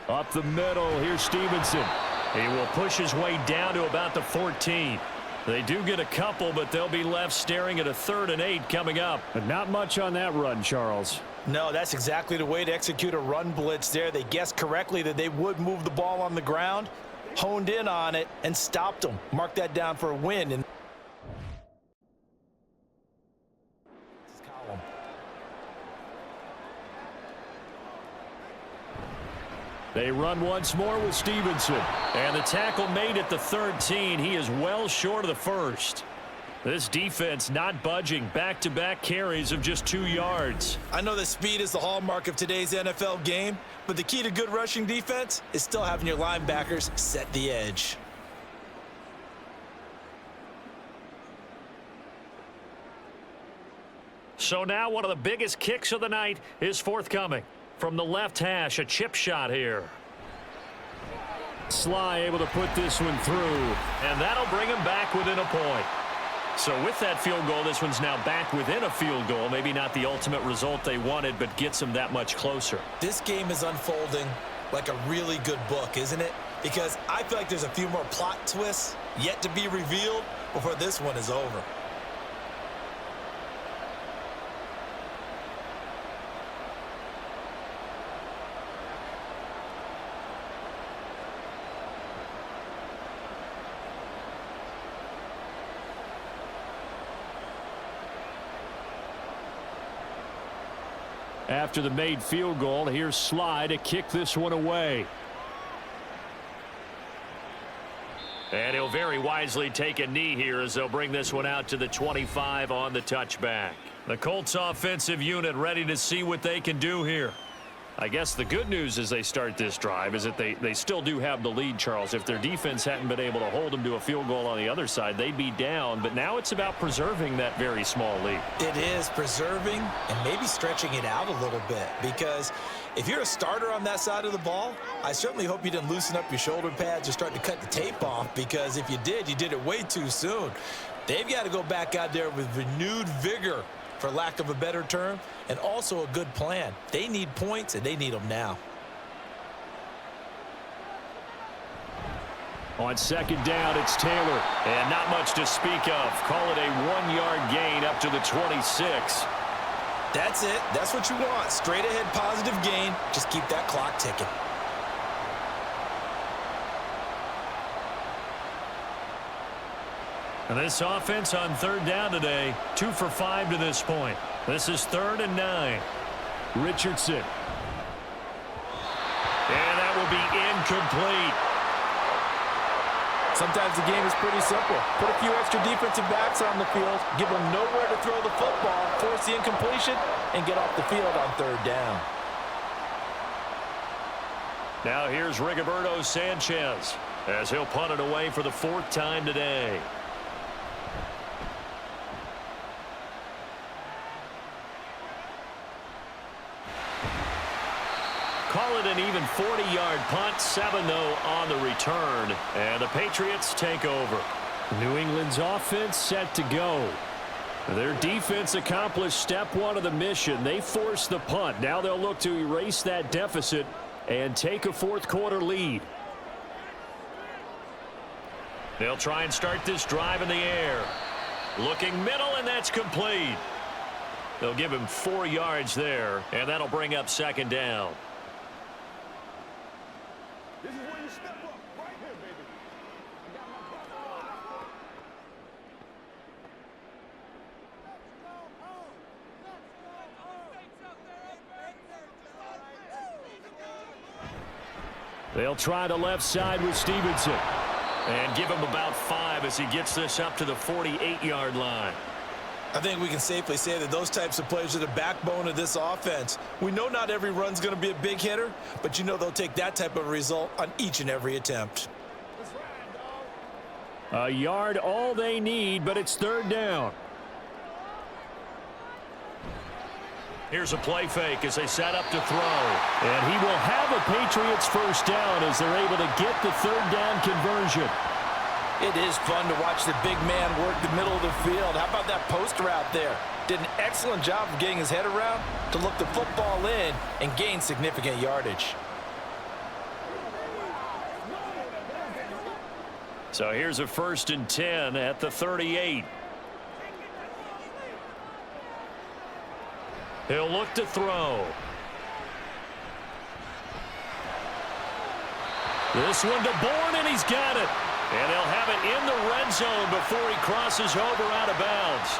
Up the middle, here's Stevenson. He will push his way down to about the 14. They do get a couple, but they'll be left staring at a 3rd and 8 coming up. But not much on that run, Charles. No, that's exactly the way to execute a run blitz there. They guessed correctly that they would move the ball on the ground, honed in on it, and stopped them. Mark that down for a win. And they run once more with Stevenson. And the tackle made at the 13. He is well short of the first. This defense not budging. Back-to-back carries of just 2 yards. I know that speed is the hallmark of today's NFL game, but the key to good rushing defense is still having your linebackers set the edge. So now one of the biggest kicks of the night is forthcoming. From the left hash, a chip shot here. Sly able to put this one through, and that'll bring him back within a point. So with that field goal, this one's now back within a field goal. Maybe not the ultimate result they wanted, but gets them that much closer. This game is unfolding like a really good book, isn't it? Because I feel like there's a few more plot twists yet to be revealed before this one is over. After the made field goal, here's Sly to kick this one away. And he'll very wisely take a knee here as they'll bring this one out to the 25 on the touchback. The Colts offensive unit ready to see what they can do here. I guess the good news as they start this drive is that they still do have the lead, Charles. If their defense hadn't been able to hold them to a field goal on the other side, they'd be down. But now it's about preserving that very small lead. It is preserving and maybe stretching it out a little bit, because if you're a starter on that side of the ball, I certainly hope you didn't loosen up your shoulder pads or start to cut the tape off, because if you did it way too soon. They've got to go back out there with renewed vigor, for lack of a better term, and also a good plan. They need points, and they need them now. On second down, it's Taylor. And not much to speak of. Call it a 1-yard gain up to the 26. That's it. That's what you want. Straight ahead positive gain. Just keep that clock ticking. And this offense on third down today, 2 for 5 to this point. This is 3rd and 9. Richardson. And that will be incomplete. Sometimes the game is pretty simple. Put a few extra defensive backs on the field, give them nowhere to throw the football, force the incompletion, and get off the field on third down. Now here's Rigoberto Sanchez as he'll punt it away for the 4th time today. Call it an even 40-yard punt, 7 though on the return, and the Patriots take over. New England's offense set to go. Their defense accomplished step 1 of the mission. They forced the punt. Now they'll look to erase that deficit and take a 4th quarter lead. They'll try and start this drive in the air. Looking middle, and that's complete. They'll give him 4 yards there, and that'll bring up second down. This is where you step up, right here, baby. I got my brother. They'll try the left side with Stevenson. And give him about 5 as he gets this up to the 48-yard line. I think we can safely say that those types of plays are the backbone of this offense. We know not every run's going to be a big hitter, but you know they'll take that type of result on each and every attempt. A yard all they need, but it's third down. Here's a play fake as they set up to throw. And he will have a Patriots first down as they're able to get the third down conversion. It is fun to watch the big man work the middle of the field. How about that post route there? Did an excellent job of getting his head around to look the football in and gain significant yardage. So here's a 1st and 10 at the 38. He'll look to throw. This one to Bourne, and he's got it. And they'll have it in the red zone before he crosses over out of bounds.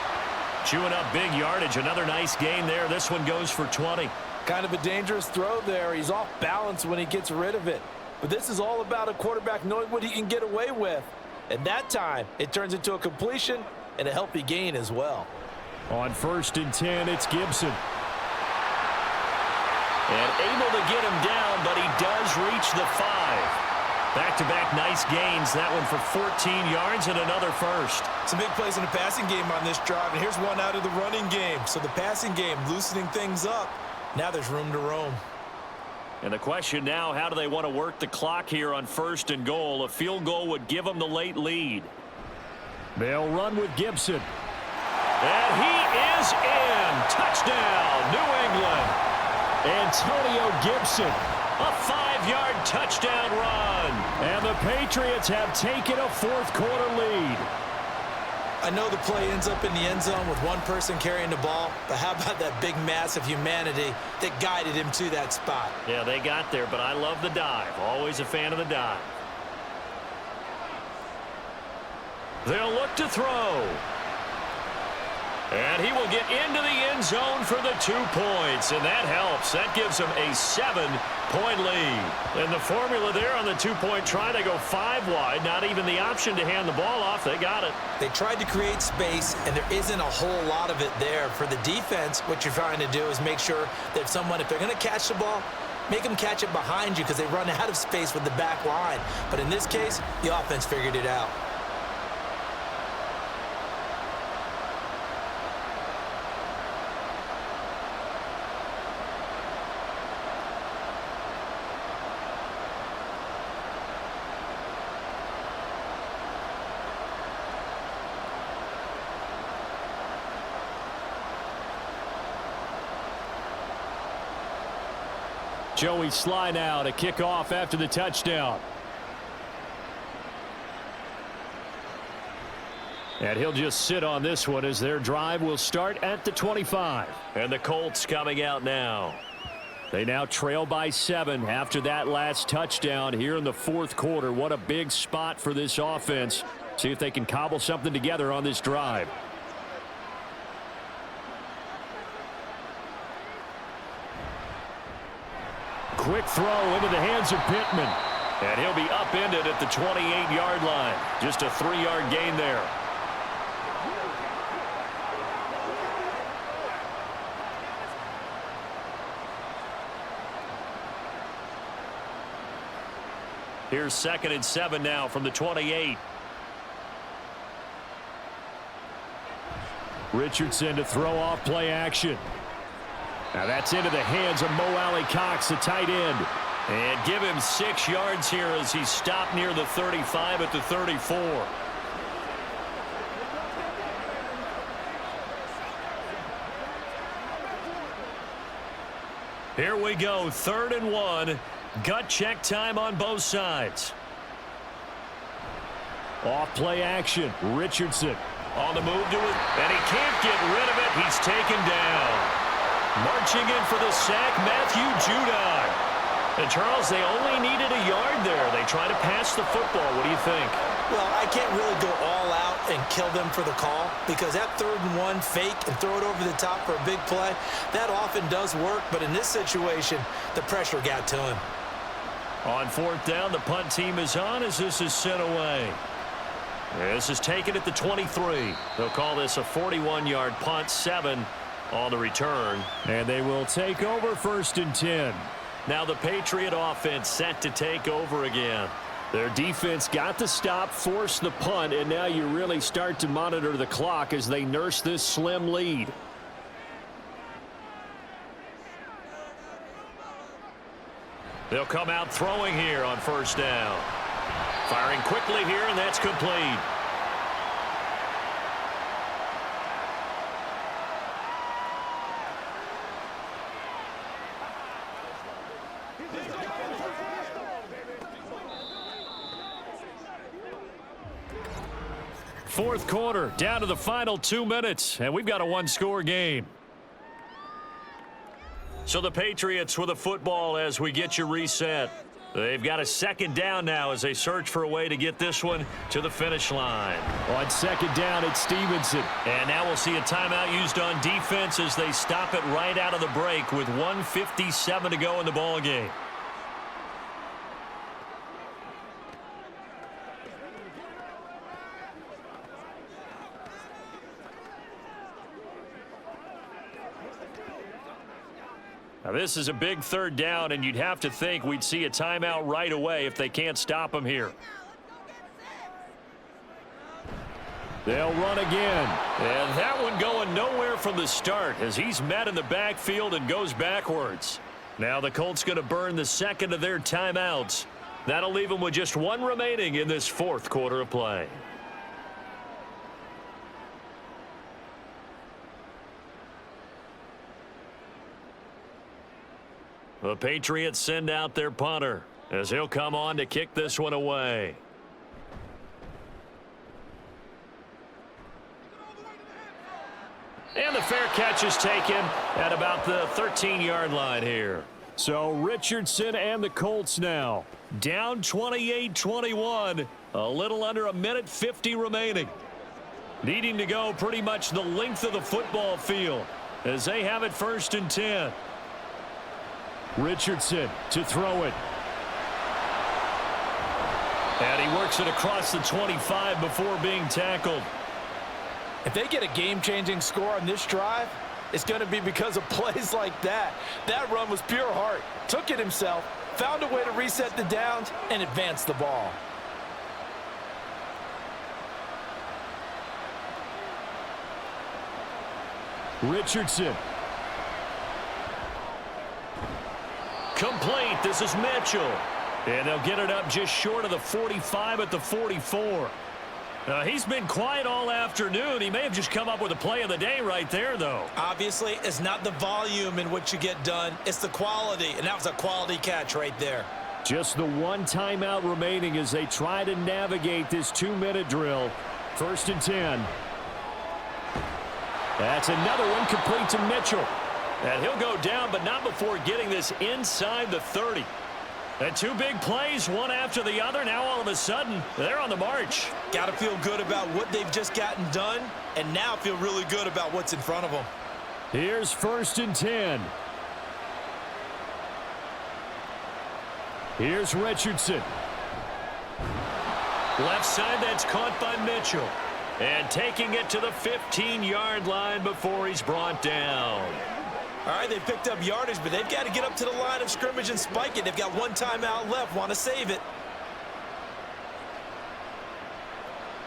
Chewing up big yardage. Another nice gain there. This one goes for 20. Kind of a dangerous throw there. He's off balance when he gets rid of it. But this is all about a quarterback knowing what he can get away with. And that time, it turns into a completion and a healthy gain as well. On 1st and 10, it's Gibson. And able to get him down, but he does reach the 5. Back-to-back nice gains. That one for 14 yards and another first. Some big plays in the passing game on this drive, and here's one out of the running game. So the passing game loosening things up. Now there's room to roam. And the question now, how do they want to work the clock here on 1st and goal? A field goal would give them the late lead. They'll run with Gibson. And he is in. Touchdown, New England. Antonio Gibson, a 5-yard touchdown run. And the Patriots have taken a fourth-quarter lead. I know the play ends up in the end zone with one person carrying the ball, but how about that big mass of humanity that guided him to that spot? Yeah, they got there, but I love the dive. Always a fan of the dive. They'll look to throw. And he will get into the end zone for the 2 points, and that helps. That gives him a 7-point lead. And the formula there on the 2-point try, they go 5 wide, not even the option to hand the ball off. They got it. They tried to create space, and there isn't a whole lot of it there. For the defense, what you're trying to do is make sure that if they're going to catch the ball, make them catch it behind you because they run out of space with the back line. But in this case, the offense figured it out. Joey Sly now to kick off after the touchdown. And he'll just sit on this one as their drive will start at the 25. And the Colts coming out now. They now trail by 7 after that last touchdown here in the fourth quarter. What a big spot for this offense. See if they can cobble something together on this drive. Quick throw into the hands of Pittman. And he'll be upended at the 28-yard line. Just a 3-yard gain there. Here's 2nd and 7 now from the 28. Richardson to throw off play action. Now that's into the hands of Mo Alley-Cox, the tight end. And give him 6 yards here as he stopped near the 35 at the 34. Here we go, 3rd and 1. Gut check time on both sides. Off play action. Richardson on the move to it, and he can't get rid of it. He's taken down. Marching in for the sack, Matthew Judon. And Charles, they only needed a yard there. They try to pass the football. What do you think? Well, I can't really go all out and kill them for the call because that 3rd and 1 fake and throw it over the top for a big play, that often does work. But in this situation, the pressure got to him. On 4th down, the punt team is on as this is sent away. This is taken at the 23. They'll call this a 41-yard punt, 7 on the return. And they will take over 1st and 10. Now the Patriot offense set to take over again. Their defense got the stop, forced the punt, and now you really start to monitor the clock as they nurse this slim lead. They'll come out throwing here on first down. Firing quickly here, and that's complete. Fourth quarter, down to the final 2 minutes, and we've got a one-score game. So the Patriots with the football as we get you reset. They've got a second down now as they search for a way to get this one to the finish line. On second down, it's Stevenson. And now we'll see a timeout used on defense as they stop it right out of the break with 1:57 to go in the ball game. Now this is a big third down, and you'd have to think we'd see a timeout right away if they can't stop him here. They'll run again. And that one going nowhere from the start as he's met in the backfield and goes backwards. Now the Colts going to burn the second of their timeouts. That'll leave them with just one remaining in this fourth quarter of play. The Patriots send out their punter as he'll come on to kick this one away. And the fair catch is taken at about the 13-yard line here. So Richardson and the Colts now down 28-21, a little under a minute 50 remaining. Needing to go pretty much the length of the football field as they have it first and 10. Richardson to throw it. And he works it across the 25 before being tackled. If they get a game-changing score on this drive, it's going to be because of plays like that. That run was pure heart. Took it himself, found a way to reset the downs, and advance the ball. Richardson. Complete. This is Mitchell. And they'll get it up just short of the 45 at the 44. He's been quiet all afternoon. He may have just come up with a play of the day right there, though. Obviously, it's not the volume in which you get done. It's the quality, and that was a quality catch right there. Just the one timeout remaining as they try to navigate this 2-minute drill. First and 10. That's another one complete to Mitchell. And he'll go down, but not before getting this inside the 30. And two big plays, one after the other. Now all of a sudden, they're on the march. Got to feel good about what they've just gotten done, and now feel really good about what's in front of them. Here's first and 10. Here's Richardson. Left side, that's caught by Mitchell. And taking it to the 15-yard line before he's brought down. All right, they picked up yardage, but they've got to get up to the line of scrimmage and spike it. They've got one timeout left, want to save it.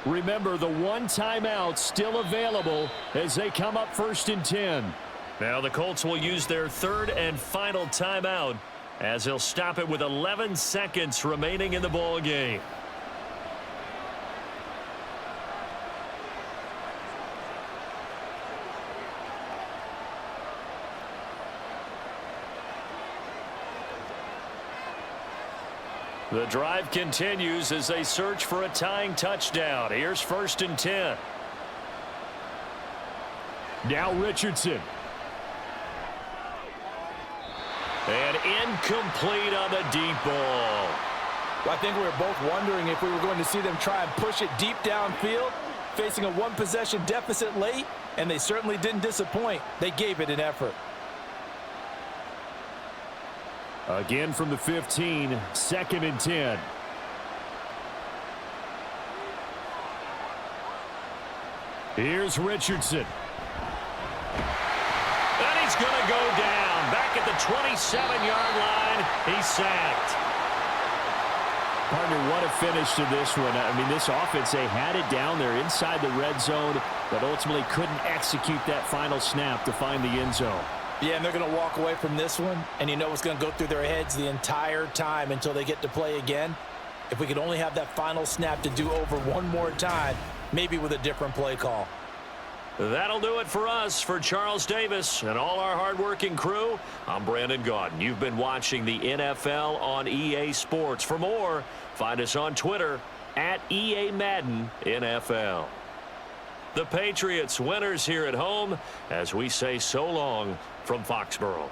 Remember, the one timeout still available as they come up first and 10. Now the Colts will use their third and final timeout as they'll stop it with 11 seconds remaining in the ball game. The drive continues as they search for a tying touchdown. Here's first and 10. Now Richardson. And incomplete on the deep ball. Well, I think we were both wondering if we were going to see them try and push it deep downfield, facing a one-possession deficit late, and they certainly didn't disappoint. They gave it an effort. Again from the 15, second and 10. Here's Richardson. And he's going to go down. Back at the 27-yard line, he's sacked. Partner, what a finish to this one. I mean, this offense, they had it down there inside the red zone, but ultimately couldn't execute that final snap to find the end zone. Yeah, and they're going to walk away from this one, and you know what's going to go through their heads the entire time until they get to play again? If we could only have that final snap to do over one more time, maybe with a different play call. That'll do it for us. For Charles Davis and all our hardworking crew, I'm Brandon Gaudin. You've been watching the NFL on EA Sports. For more, find us on Twitter at EA Madden NFL. The Patriots winners here at home as we say so long from Foxborough.